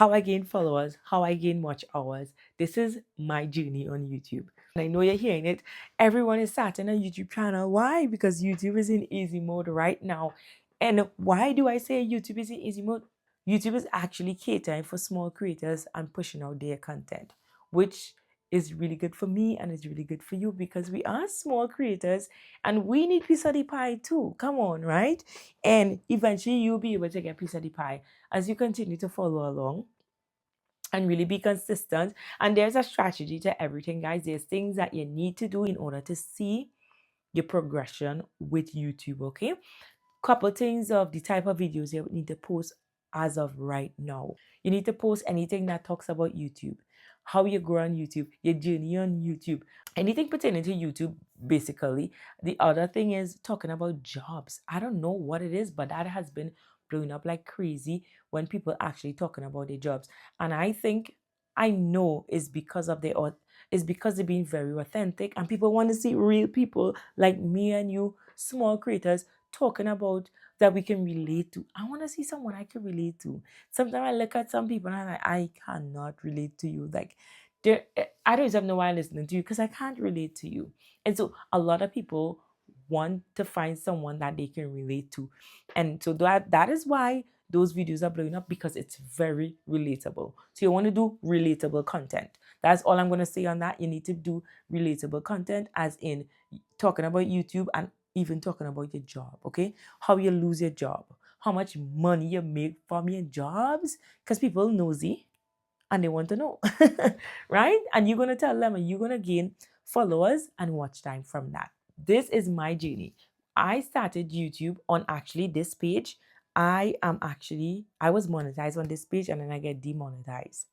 how I gain followers, how I gain watch hours. This is my journey on YouTube. And I know you're hearing it. Everyone is starting a YouTube channel. Why? Because YouTube is in easy mode right now. And why do I say YouTube is in easy mode? YouTube is actually catering for small creators and pushing out their content, which is really good for me and it's really good for you because we are small creators and we need piece of the pie too. Come on, right? And eventually you'll be able to get piece of the pie as you continue to follow along and really be consistent. And there's a strategy to everything, guys. There's things that you need to do in order to see your progression with YouTube, okay? Couple things of the type of videos you need to post as of right now. You need to post anything that talks about YouTube, how you grow on YouTube, your journey on YouTube, anything pertaining to YouTube, basically. The other thing is talking about jobs. I don't know what it is, but that has been blowing up like crazy when people actually talking about their jobs. And I know it's because of it's because they're being very authentic and people want to see real people like me and you, small creators, talking about that we can relate to. I want to see someone I can relate to. Sometimes I look at some people and I'm like, I cannot relate to you. Like, I don't even know why I'm listening to you because I can't relate to you. And so a lot of people want to find someone that they can relate to. And so that is why those videos are blowing up because it's very relatable. So you want to do relatable content. That's all I'm going to say on that. You need to do relatable content as in talking about YouTube and even talking about your job, okay? How you lose your job, how much money you make from your jobs, because people nosy and they want to know, right? And you're going to tell them and you're going to gain followers and watch time from that. This is my journey. I started YouTube on actually this page. I was monetized on this page and then I get demonetized.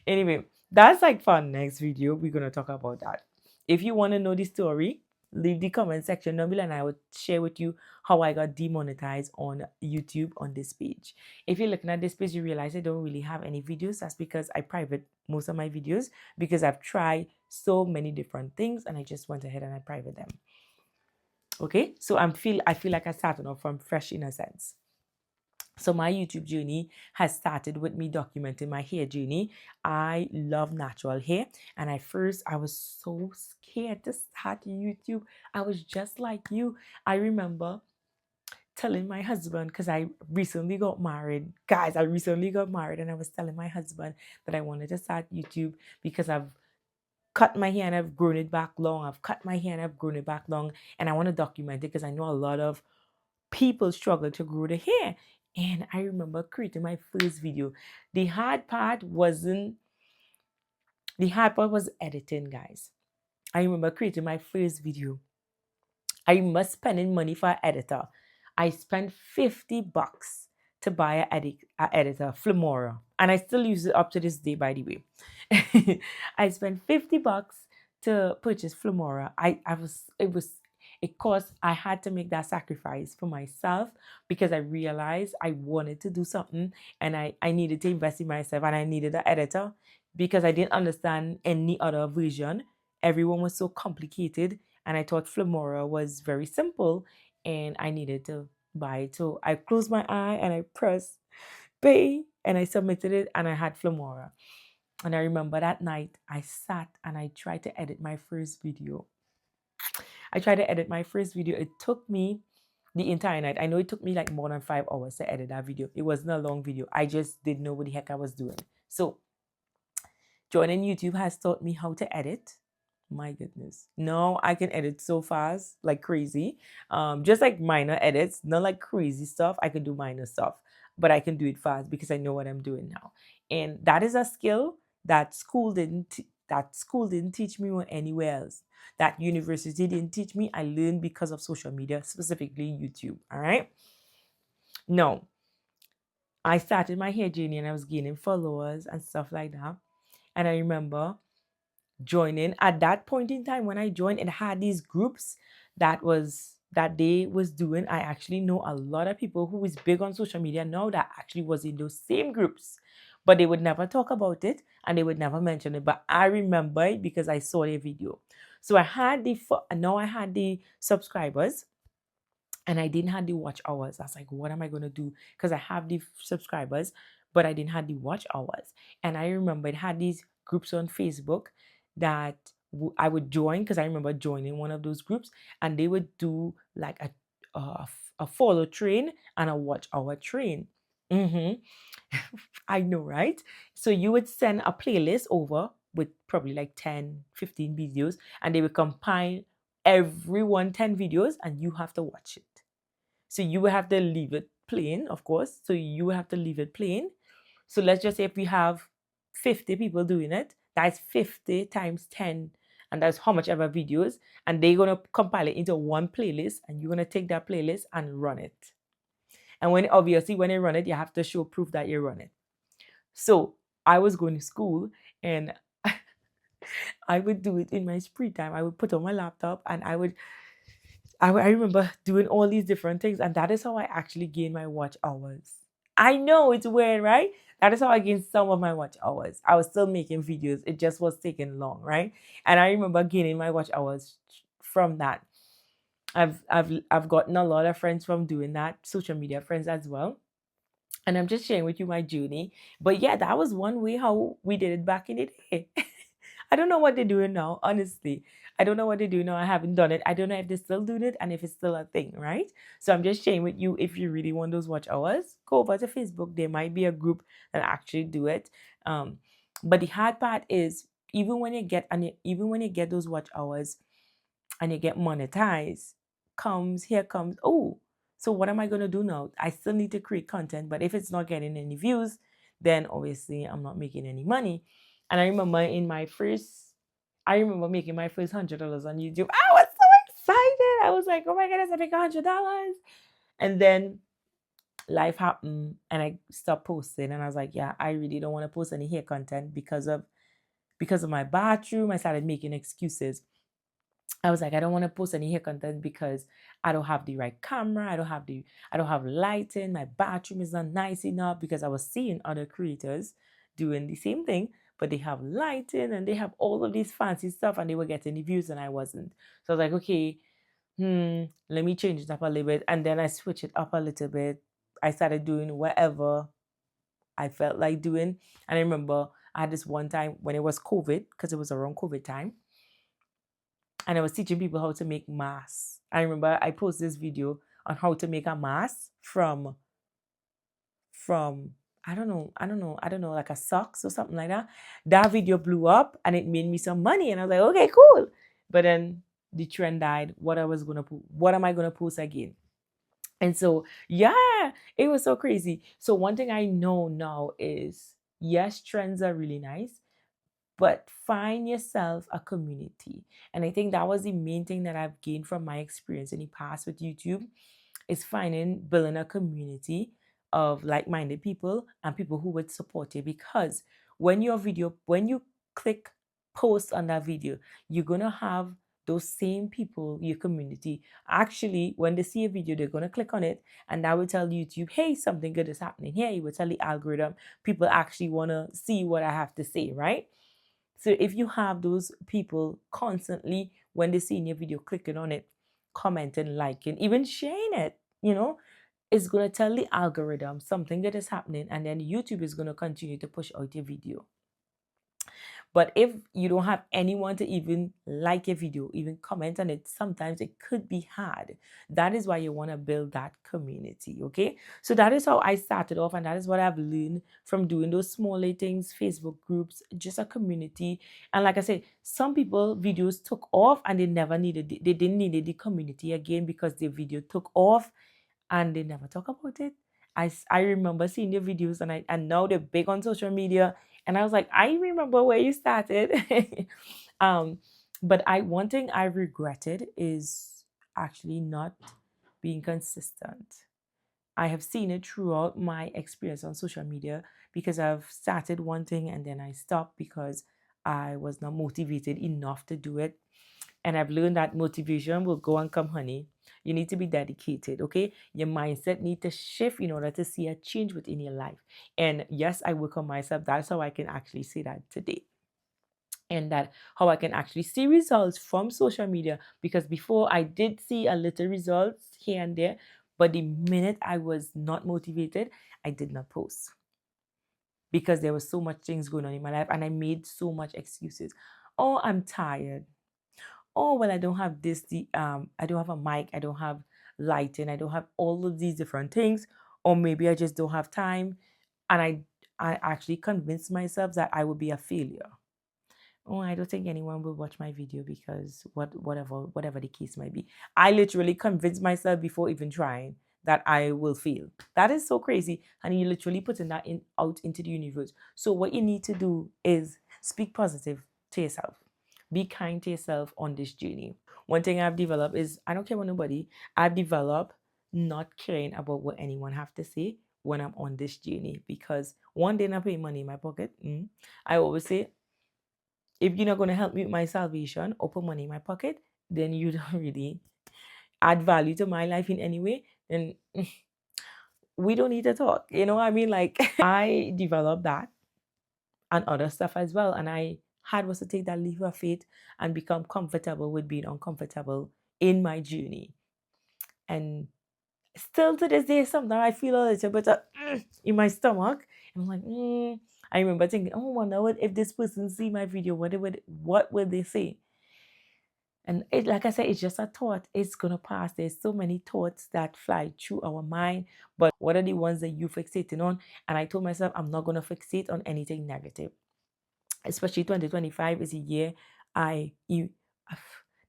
Anyway, that's like for our next video. We're going to talk about that. If you want to know the story, leave the comment section down below and I will share with you how I got demonetized on YouTube on this page. If you're looking at this page, you realize I don't really have any videos. That's because I private most of my videos because I've tried so many different things and I just went ahead and I private them. Okay, so I feel like I started off from fresh in a sense. So my YouTube journey has started with me documenting my hair journey. I love natural hair. And at first I was so scared to start YouTube. I was just like you. I remember telling my husband, because I recently got married. Guys, I recently got married and I was telling my husband that I wanted to start YouTube because I've cut my hair and I've grown it back long. I've cut my hair and I've grown it back long. And I want to document it because I know a lot of people struggle to grow the hair. And I remember creating my first video. The hard part was editing, guys. I remember creating my first video. I remember spending money for an editor. I spent $50 to buy an editor, Filmora. And I still use it up to this day, by the way. I spent $50 to purchase Filmora. I had to make that sacrifice for myself because I realized I wanted to do something and I needed to invest in myself and I needed an editor because I didn't understand any other version. Everyone was so complicated and I thought Filmora was very simple and I needed to buy it. So I closed my eye and I pressed pay and I submitted it and I had Filmora. And I remember that night I sat and I tried to edit my first video. It took me the entire night. I know it took me like more than 5 hours to edit that video. It wasn't a long video. I just didn't know what the heck I was doing. So joining YouTube has taught me how to edit. My goodness. Now I can edit so fast, like crazy. Just like minor edits, not like crazy stuff. I can do minor stuff, but I can do it fast because I know what I'm doing now. And that is a skill that school didn't teach me or anywhere else. That university didn't teach me. I learned because of social media, specifically YouTube. All right. Now, I started my hair journey and I was gaining followers and stuff like that. And I remember joining at that point in time when I joined and had these groups that they was doing. I actually know a lot of people who is big on social media now that actually was in those same groups, but they would never talk about it and they would never mention it. But I remember it because I saw their video. So I had the subscribers and I didn't have the watch hours. I was like, what am I going to do? Because I have the subscribers, but I didn't have the watch hours. And I remember it had these groups on Facebook that I would join, because I remember joining one of those groups, and they would do like a follow train and a watch hour train. Mm-hmm. I know, right? So you would send a playlist over with probably like 10, 15 videos, and they would compile everyone 10 videos, and you have to watch it. So you will have to leave it playing, of course. So you will have to leave it playing. So let's just say if we have 50 people doing it, that's 50 times 10. And that's how much ever videos. And they're going to compile it into one playlist. And you're going to take that playlist and run it. And when obviously when you run it, you have to show proof that you run it. So I was going to school, and I would do it in my free time. I would put on my laptop, and I remember doing all these different things, and that is how I actually gained my watch hours. I know it's weird, right? That is how I gained some of my watch hours. I was still making videos, it just was taking long, right? And I remember gaining my watch hours from that. I've gotten a lot of friends from doing that, social media friends as well. And I'm just sharing with you my journey. But yeah, that was one way how we did it back in the day. I don't know what they're doing now, honestly. I don't know what they do now. I haven't done it. I don't know if they're still doing it and if it's still a thing, right? So I'm just sharing with you, if you really want those watch hours, go over to Facebook. There might be a group that actually do it. But the hard part is, even when you get those watch hours and you get monetized, here comes, oh, so what am I going to do now? I still need to create content, but if it's not getting any views, then obviously I'm not making any money. And I remember making my first $100 on YouTube. I was so excited. I was like, oh my goodness, I make $100. And then life happened and I stopped posting. And I was like, yeah, I really don't want to post any hair content because of my bathroom. I started making excuses. I was like, I don't want to post any hair content because I don't have the right camera. I don't have lighting. My bathroom is not nice enough, because I was seeing other creators doing the same thing, but they have lighting and they have all of these fancy stuff and they were getting the views and I wasn't. So I was like, okay, let me change it up a little bit. And then I switched it up a little bit. I started doing whatever I felt like doing. And I remember I had this one time when it was COVID, because it was around COVID time, and I was teaching people how to make masks. I remember I posted this video on how to make a mask from I don't know, like a socks or something like that. That video blew up and it made me some money, and I was like, okay, cool. But then the trend died. What am I gonna post again? And so yeah, it was so crazy. So one thing I know now is, yes, trends are really nice, but find yourself a community. And I think that was the main thing that I've gained from my experience in the past with YouTube, is building a community of like-minded people and people who would support you. Because when you click post on that video, you're gonna have those same people, your community. Actually, when they see a video, they're gonna click on it, and that will tell YouTube, hey, something good is happening here. You will tell the algorithm, people actually wanna see what I have to say, right? So if you have those people constantly, when they see in your video, clicking on it, commenting, liking, even sharing it, it's going to tell the algorithm something that is happening, and then YouTube is going to continue to push out your video. But if you don't have anyone to even like a video, even comment on it, sometimes it could be hard. That is why you want to build that community, okay? So that is how I started off, and that is what I've learned from doing those smaller things, Facebook groups, just a community. And like I said, some people videos took off and they didn't need the community again, because the video took off and they never talk about it. I remember seeing the videos, and now they're big on social media, and I was like, I remember where you started. But one thing I regretted is actually not being consistent. I have seen it throughout my experience on social media, because I've started one thing and then I stopped because I was not motivated enough to do it. And I've learned that motivation will go and come, honey. You need to be dedicated, okay? Your mindset need to shift in order to see a change within your life. And yes, I work on myself. That's how I can actually say that today. And that how I can actually see results from social media. Because before, I did see a little results here and there, but the minute I was not motivated, I did not post. because there was so much things going on in my life and I made so much excuses. Oh, I'm tired. Oh, well, I don't have this, I don't have a mic, I don't have lighting, I don't have all of these different things, or maybe I just don't have time. And I actually convinced myself that I would be a failure. Oh, I don't think anyone will watch my video because whatever the case might be. I literally convinced myself before even trying that I will fail. That is so crazy. And you literally putting that out into the universe. So what you need to do is speak positive to yourself. Be kind to yourself on this journey. One thing I've developed is I don't care what nobody. I've developed not caring about what anyone have to say when I'm on this journey, because one day I pay money in my pocket. I always say, if you're not going to help me with my salvation or put money in my pocket, then you don't really add value to my life in any way, then we don't need to talk. You know what I mean? Like, I developed that and other stuff as well. And I had was to take that leap of faith and become comfortable with being uncomfortable in my journey. And still to this day, sometimes I feel a little bit of in my stomach. I'm like, I remember thinking, oh, I wonder what if this person see my video, what would they say? And it, like I said, it's just a thought. It's gonna pass. There's so many thoughts that fly through our mind, but what are the ones that you fixating on? And I told myself I'm not gonna fixate on anything negative. Especially 2025 is a year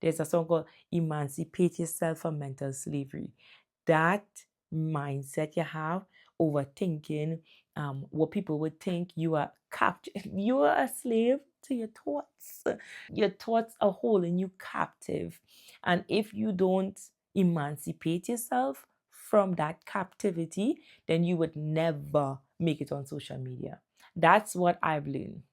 there's a song called Emancipate Yourself from Mental Slavery. That mindset you have, overthinking, what people would think, you are captured, you are a slave to your thoughts. Your thoughts are holding you captive. And if you don't emancipate yourself from that captivity, then you would never make it on social media. That's what I've learned.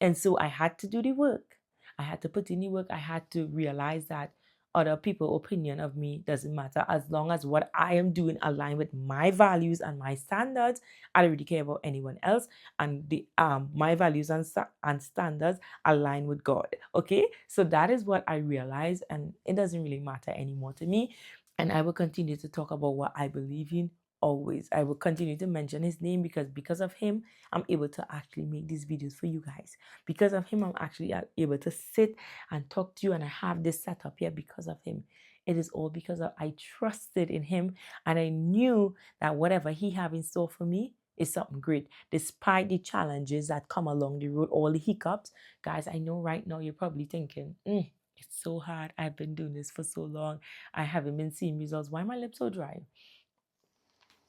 And so I had to do the work. I had to put in the work. I had to realize that other people's opinion of me doesn't matter as long as what I am doing align with my values and my standards. I don't really care about anyone else, and the my values and standards align with God. Okay, so that is what I realized, and it doesn't really matter anymore to me. And I will continue to talk about what I believe in always. I will continue to mention his name because of him, I'm able to actually make these videos for you guys. Because of him, I'm actually able to sit and talk to you, and I have this setup here because of him. It is all because I trusted in him, and I knew that whatever he have in store for me is something great. Despite the challenges that come along the road, all the hiccups, guys, I know right now you're probably thinking, it's so hard. I've been doing this for so long. I haven't been seeing results. Why are my lips so dry?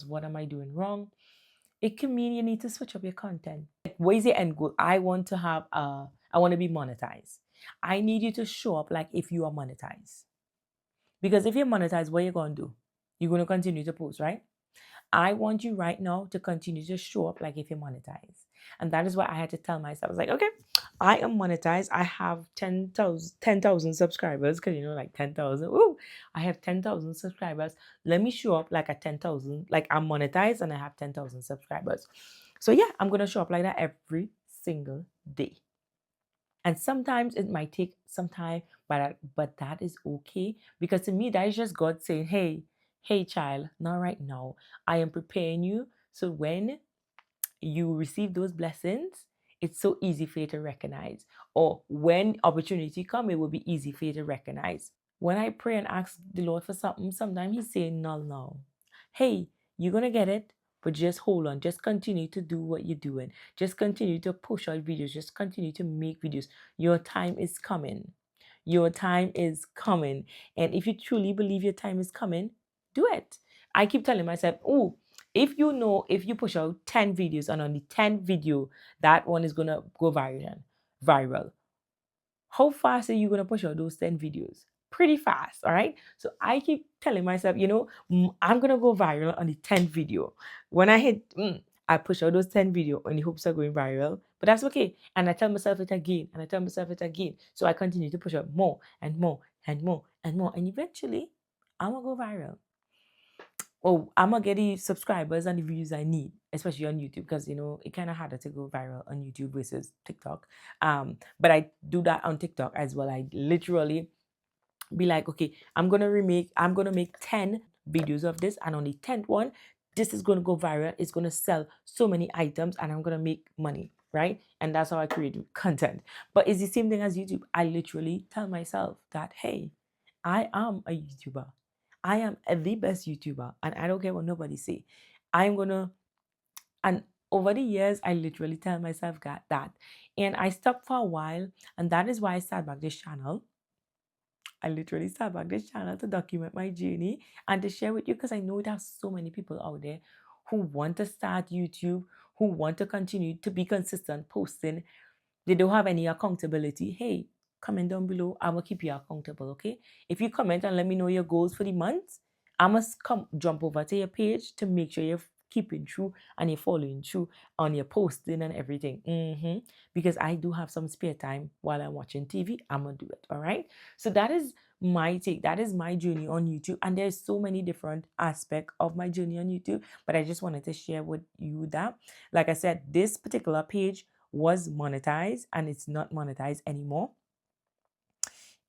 What am I doing wrong? It can mean you need to switch up your content. Like, what is your end goal? I want to be monetized. I need you to show up like if you are monetized. Because if you're monetized, what are you going to do? You're going to continue to post, right? I want you right now to continue to show up like if you're monetized. And that is what I had to tell myself. I was like, okay, I am monetized. I have 10,000 subscribers, because like 10,000. Ooh, I have 10,000 subscribers. Let me show up like a 10,000, like I'm monetized and I have 10,000 subscribers. So yeah, I'm going to show up like that every single day. And sometimes it might take some time, but that is okay, because to me that is just God saying, hey child, not right now. I am preparing you so when you receive those blessings, it's so easy for you to recognize. Or when opportunity come, it will be easy for you to recognize. When I pray and ask the Lord for something, sometimes He's saying, no. Hey, you're gonna get it, but just hold on. Just continue to do what you're doing. Just continue to push out videos. Just continue to make videos. Your time is coming. Your time is coming. And if you truly believe your time is coming, do it. I keep telling myself, oh, if you push out 10 videos and on the 10th video, that one is gonna go viral. How fast are you gonna push out those 10 videos? Pretty fast, all right? So I keep telling myself, I'm gonna go viral on the 10th video. When I hit, I push out those 10 videos and the hopes are going viral, but that's okay. And I tell myself it again, and I tell myself it again. So I continue to push out more and more and more and more, and eventually, I'm gonna go viral. Oh, I'm gonna get the subscribers and the views I need, especially on YouTube, because it kind of harder to go viral on YouTube versus TikTok. But I do that on TikTok as well. I literally be like, okay, I'm gonna make 10 videos of this, and on the 10th one, this is going to go viral, it's going to sell so many items, and I'm going to make money, right? And that's how I create content. But it's the same thing as YouTube. I literally tell myself that, hey, I am a YouTuber. I am the best YouTuber, and I don't care what nobody say. I'm going to, and over the years, I literally tell myself that. And I stopped for a while, and that is why I started back this channel. I literally started back this channel to document my journey and to share with you, because I know there's so many people out there who want to start YouTube, who want to continue to be consistent posting. They don't have any accountability. Hey, comment down below. I'm gonna keep you accountable, okay? If you comment and let me know your goals for the month, I must come jump over to your page to make sure you're keeping true and you're following through on your posting and everything. Because I do have some spare time while I'm watching TV. I'm gonna do it. All right. So that is my take. That is my journey on YouTube. And there's so many different aspects of my journey on YouTube. But I just wanted to share with you that, like I said, this particular page was monetized and it's not monetized anymore.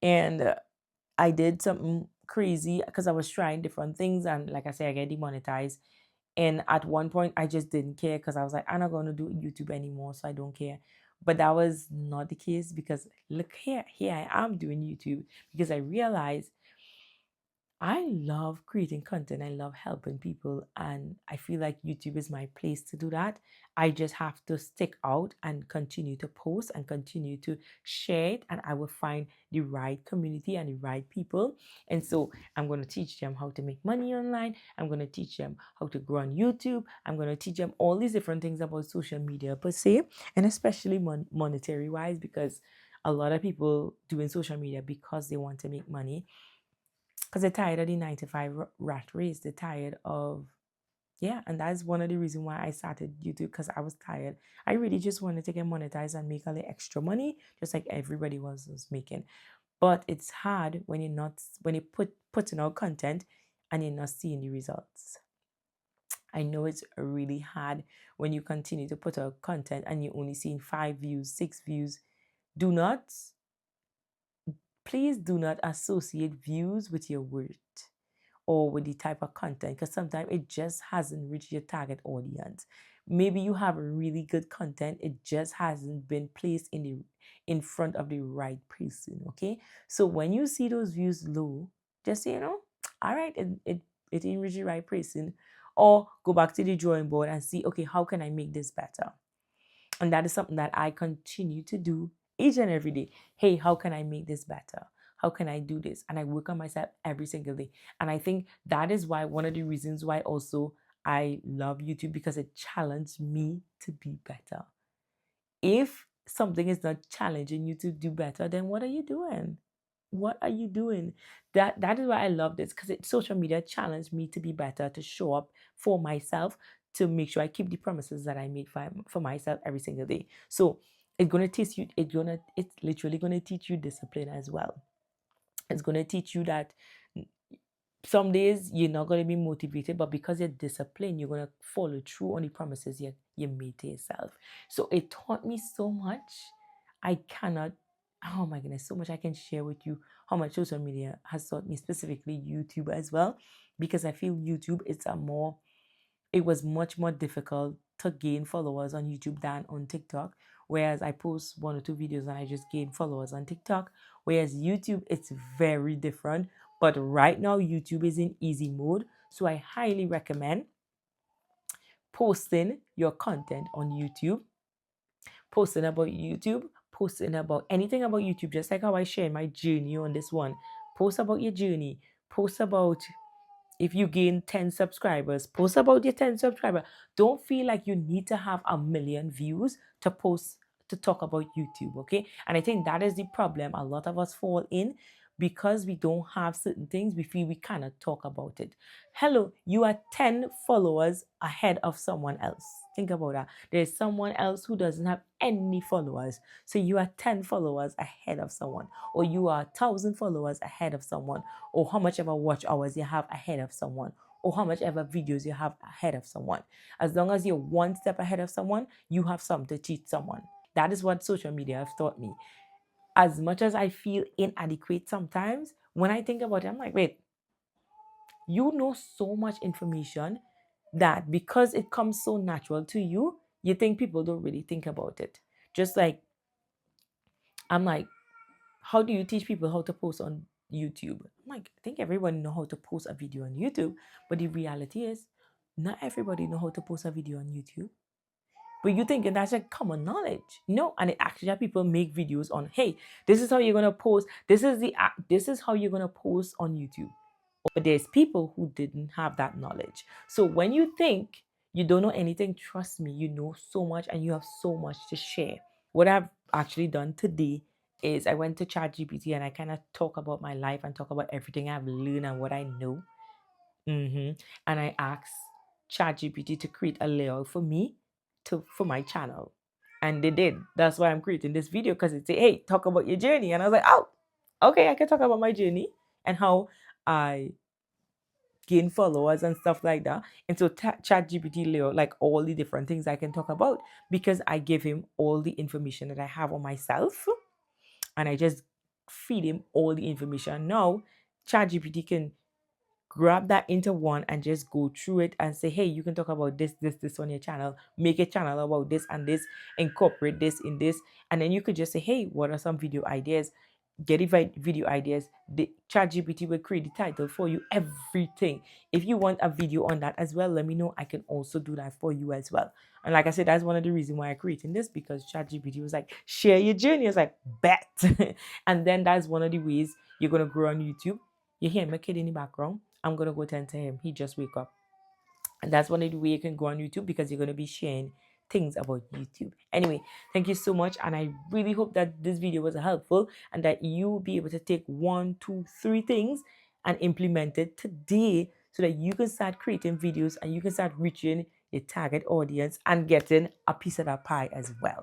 And I did something crazy because I was trying different things, and like I said, I get demonetized. And at one point I just didn't care, because I was like, I'm not going to do YouTube anymore, so I don't care. But that was not the case, because look here I am doing YouTube, because I realized I love creating content. I love helping people. And I feel like YouTube is my place to do that. I just have to stick out and continue to post and continue to share it. And I will find the right community and the right people. And so I'm going to teach them how to make money online. I'm going to teach them how to grow on YouTube. I'm going to teach them all these different things about social media per se, and especially monetary wise, because a lot of people doing social media because they want to make money, because they're tired of the 9 to 5 rat race. They're tired of, yeah, and that's one of the reasons why I started YouTube, because I was tired. I really just wanted to get monetized and make a little extra money, just like everybody was making. But it's hard when you're not, when you putting out content and you're not seeing the results. I know it's really hard when you continue to put out content and you're only seeing 5 views, 6 views. Do not, please do not associate views with your worth or with the type of content, because sometimes it just hasn't reached your target audience. Maybe you have really good content, it just hasn't been placed in front of the right person. Okay, so when you see those views low, just say, all right, it didn't reach the right person, or go back to the drawing board and see, okay, how can I make this better? And that is something that I continue to do each and every day. Hey, how can I make this better? How can I do this? And I work on myself every single day. And I think that is why, one of the reasons why also I love YouTube, because it challenged me to be better. If something is not challenging you to do better, then what are you doing? What are you doing? That is why I love this, because social media challenged me to be better, to show up for myself, to make sure I keep the promises that I made for myself every single day. So it's gonna teach you, it's literally gonna teach you discipline as well. It's gonna teach you that some days you're not going to be motivated, but because you're disciplined, you're going to follow through on the promises you made to yourself. So it taught me so much. I cannot, oh my goodness, so much I can share with you how much social media has taught me, specifically YouTube as well, because I feel YouTube, it was much more difficult to gain followers on YouTube than on TikTok. Whereas I post 1 or 2 videos and I just gain followers on TikTok. Whereas YouTube, it's very different. But right now, YouTube is in easy mode. So I highly recommend posting your content on YouTube, posting about YouTube, posting about anything about YouTube, just like how I share my journey on this one. Post about your journey, post about if you gain 10 subscribers, post about your 10 subscribers. Don't feel like you need to have 1 million views to post, to talk about YouTube, okay? And I think that is the problem a lot of us fall in, because we don't have certain things, we feel we cannot talk about it. Hello, you are 10 followers ahead of someone else. Think about that. There's someone else who doesn't have any followers. So you are 10 followers ahead of someone, or you are 1,000 followers ahead of someone, or how much ever watch hours you have ahead of someone, or how much ever videos you have ahead of someone. As long as you're one step ahead of someone, you have something to teach someone. That is what social media has taught me. As much as I feel inadequate sometimes, when I think about it, I'm like, wait, you know so much information. that because it comes so natural to you, you think people don't really think about it. Just like, I'm like, how do you teach people how to post on YouTube? I'm like, I think everyone know how to post a video on YouTube, but the reality is, not everybody know how to post a video on YouTube. But you thinking that's like common knowledge? No, and it actually have people make videos on, hey, this is how you're gonna post. This is how you're gonna post on YouTube. But there's people who didn't have that knowledge. So when you think you don't know anything, trust me, you know so much and you have so much to share. What I've actually done today is I went to ChatGPT and I kind of talk about my life and talk about everything I've learned and what I know. And I asked ChatGPT to create a layout for me for my channel. And they did. That's why I'm creating this video, because it said, hey, talk about your journey. And I was like, oh, okay, I can talk about my journey and how I gain followers and stuff like that. And so ChatGPT layout like all the different things I can talk about, because I give him all the information that I have on myself, and I just feed him all the information. Now ChatGPT can grab that into one and just go through it and say, hey, you can talk about this on your channel, make a channel about this and this, incorporate this in this. And then you could just say, hey, what are some video ideas? Get video ideas. The ChatGPT will create the title for you, everything. If you want a video on that as well, let me know. I can also do that for you as well. And like I said, that's one of the reasons why I'm creating this, because ChatGPT was like, share your journey. I was like, bet. And then that's one of the ways you're going to grow on YouTube. You hear my kid in the background? I'm going to go tend to him. He just wake up. And that's one of the way you can go on YouTube, because you're going to be sharing things about YouTube. Anyway, thank you so much. And I really hope that this video was helpful and that you will be able to take 1, 2, 3 things and implement it today, so that you can start creating videos and you can start reaching your target audience and getting a piece of that pie as well.